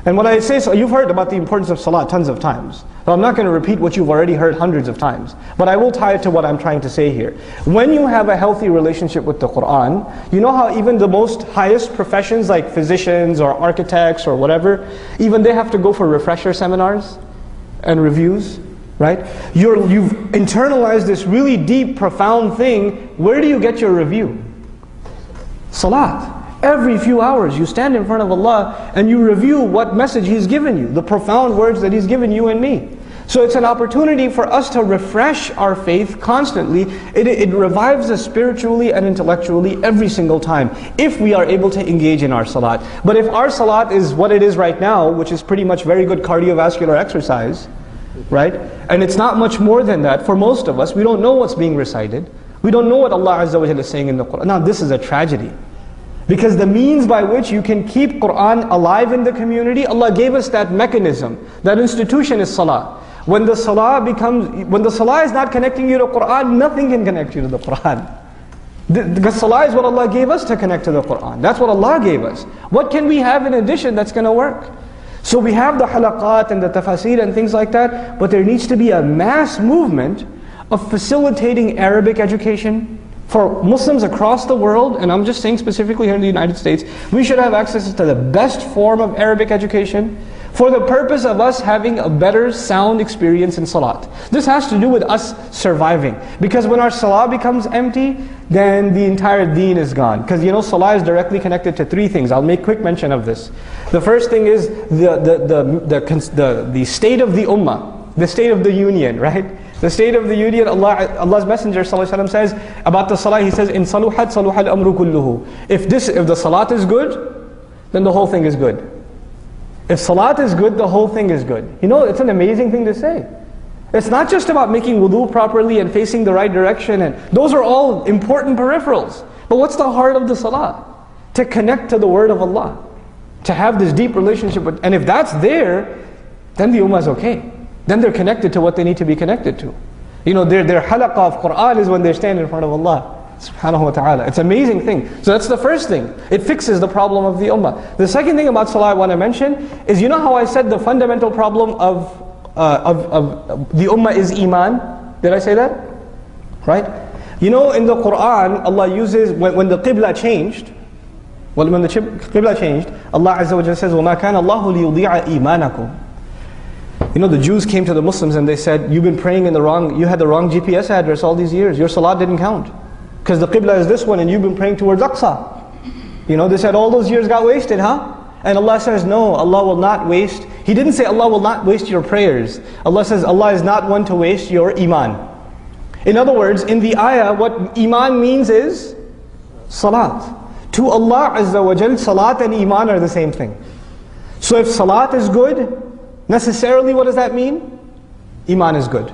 And when I say so, you've heard about the importance of salah tons of times. So I'm not going to repeat what you've already heard hundreds of times. But I will tie it to what I'm trying to say here. When you have a healthy relationship with the Qur'an, you know how even the most highest professions like physicians or architects or whatever, even they have to go for refresher seminars and reviews, right? You've internalized this really deep, profound thing. Where do you get your review? Salat. Every few hours you stand in front of Allah and you review what message He's given you, the profound words that He's given you and me. So it's an opportunity for us to refresh our faith constantly. It revives us spiritually and intellectually every single time, if we are able to engage in our salat. But if our salat is what it is right now, which is pretty much very good cardiovascular exercise, right? And it's not much more than that for most of us. We don't know what's being recited. We don't know what Allah Azza wa Jalla is saying in the Qur'an. Now this is a tragedy. Because the means by which you can keep Qur'an alive in the community, Allah gave us that mechanism. That institution is salah. When the salah is not connecting you to Qur'an, nothing can connect you to the Qur'an. Because salah is what Allah gave us to connect to the Qur'an. That's what Allah gave us. What can we have in addition that's going to work? So we have the halaqat and the tafasir and things like that, but there needs to be a mass movement of facilitating Arabic education for Muslims across the world, and I'm just saying specifically here in the United States. We should have access to the best form of Arabic education for the purpose of us having a better sound experience in salat. This has to do with us surviving. Because when our salah becomes empty, then the entire deen is gone. Because you know, salah is directly connected to three things. I'll make quick mention of this. The first thing is the state of the ummah, the state of the union, right? The state of the union, Allah's Messenger ﷺ says about the salah, he says, "In saluhat saluhal amru kulluhu." If the salat is good, then the whole thing is good. If salat is good, the whole thing is good. You know, it's an amazing thing to say. It's not just about making wudu properly and facing the right direction, and those are all important peripherals. But what's the heart of the salah? To connect to the word of Allah. To have this deep relationship with, and if that's there, then the ummah is okay. Then they're connected to what they need to be connected to. You know, their halaqah of Qur'an is when they stand in front of Allah subhanahu wa ta'ala. It's an amazing thing. So that's the first thing. It fixes the problem of the ummah. The second thing about salah I want to mention is, you know how I said the fundamental problem of the ummah is iman? Did I say that? Right? You know, in the Qur'an, Allah uses, when the qibla changed, when the qibla changed, Allah Azza wa Jalla says, وَمَا كَانَ اللَّهُ لِيُضِيعَ إِيمَانَكُمْ. You know, the Jews came to the Muslims and they said, you've been praying you had the wrong GPS address all these years. Your salat didn't count. Because the qibla is this one and you've been praying towards Aqsa. You know, they said all those years got wasted, huh? And Allah says, no, Allah will not waste. He didn't say Allah will not waste your prayers. Allah says Allah is not one to waste your iman. In other words, in the ayah, what iman means is salat. To Allah Azza wa Jal, salat and iman are the same thing. So if salat is good, necessarily what does that mean? Iman is good.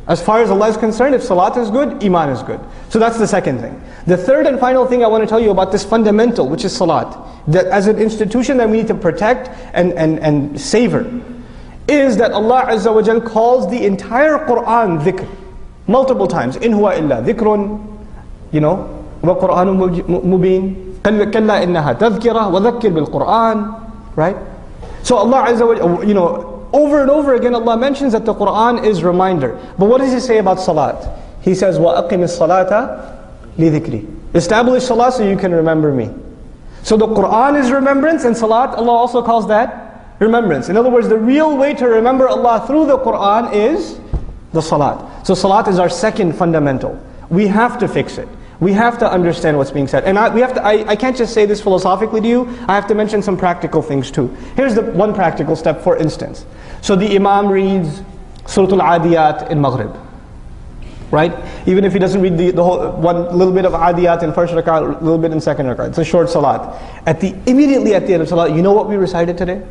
As far as Allah is concerned, if salat is good, iman is good. So that's the second thing. The third and final thing I want to tell you about this fundamental, which is salat, that as an institution that we need to protect and savor, is that Allah Azza wa Jal calls the entire Qur'an dhikr, multiple times. In huwa illa dhikrun, you know, wa Qur'anun mubin, kalla innaha tadhkira wa dhakkir bil Qur'an, right? So Allah Azza wa Jal, you know, over and over again Allah mentions that the Qur'an is reminder. But what does He say about salat? He says, وَأَقِمِ الصَّلَاةَ لِذِكْرِ. Establish salat so you can remember me. So the Qur'an is remembrance, and salat, Allah also calls that remembrance. In other words, the real way to remember Allah through the Qur'an is the salat. So salat is our second fundamental. We have to fix it. We have to understand what's being said. And I can't just say this philosophically to you, I have to mention some practical things too. Here's the one practical step, for instance. So the Imam reads Surah Al-Adiyat in Maghrib, right? Even if he doesn't read the whole, one little bit of Adiyat in first rak'ah, a little bit in second rak'ah. It's a short salat. Immediately at the end of salat, you know what we recited today?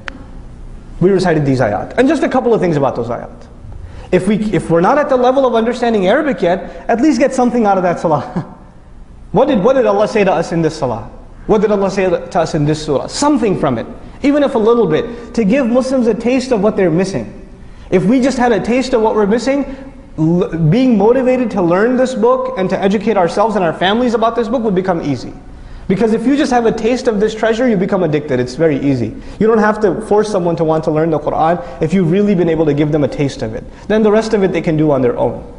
We recited these ayat. And just a couple of things about those ayat. If we're not at the level of understanding Arabic yet, at least get something out of that salah. What did Allah say to us in this salah? What did Allah say to us in this surah? Something from it, even if a little bit, to give Muslims a taste of what they're missing. If we just had a taste of what we're missing, being motivated to learn this book and to educate ourselves and our families about this book would become easy. Because if you just have a taste of this treasure, you become addicted. It's very easy. You don't have to force someone to want to learn the Qur'an if you've really been able to give them a taste of it. Then the rest of it they can do on their own.